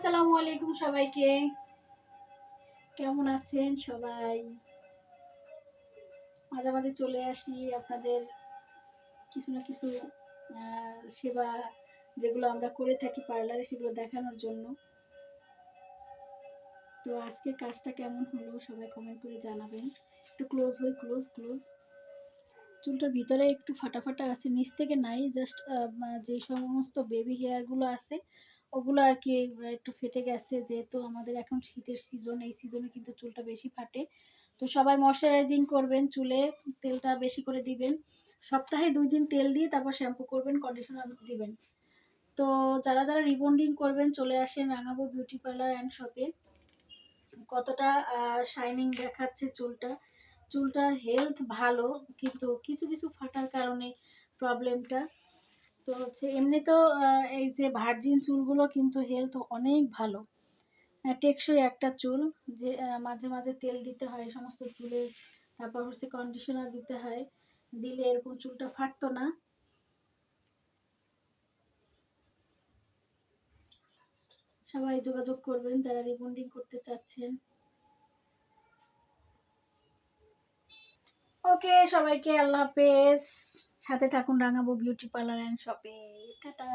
আসসালামু আলাইকুম সবাইকে। কেমন আছেন সবাই? মাঝে মাঝে চলে আসি আপনাদের কিছু না কিছু সেবা যেগুলো আমরা করে থাকি পার্লারে, সেগুলো দেখানোর জন্য। তো আজকে কাজটা কেমন হলো সবাই কমেন্ট করে জানাবেন। একটু ক্লোজ হই, ক্লোজ ক্লোজ। চুলটার ভিতরে একটু ফাটা ফাটা আছে, নিচ থেকে নাই, জাস্ট যে সমস্ত বেবি হেয়ারগুলো আছে ওগুলো আর কি একটু ফেটে গেছে। যেহেতু আমাদের এখন শীতের সিজন, এই সিজনে কিন্তু চুলটা বেশি ফাটে। তো সবাই ময়শ্চারাইজিং করবেন, চুলে তেলটা বেশি করে দিবেন। সপ্তাহে 2 দিন তেল দিয়ে তারপর শ্যাম্পু করবেন, কন্ডিশনার দিবেন। তো যারা যারা রিবন্ডিং করবেন চলে আসেন রাঙাবো বিউটি পার্লার অ্যান্ড শপে। কতটা শাইনিং দেখাচ্ছে চুলটা, চুলটার হেলথ ভালো, কিন্তু কিছু কিছু ফাটার কারণে প্রবলেমটা। তো হচ্ছে এমনি তো এই যে ভার্জিন চুলগুলো কিন্তু হেলথ অনেক ভালো, টেকসই একটা চুল। যে মাঝে মাঝে তেল দিতে হয় এই সমস্ত চুলে, তারপর হচ্ছে কন্ডিশনার দিতে হয়, দিলে এরকম চুলটা ফাটতো না। সবাই যোগাযোগ করবেন যারা রিবন্ডিং করতে চাচ্ছেন। ওকে, সবাইকে আল্লাহ হাফেজ। সাথে থাকুন রাঙাবো বিউটি পার্লার অ্যান্ড শপে। টাটা।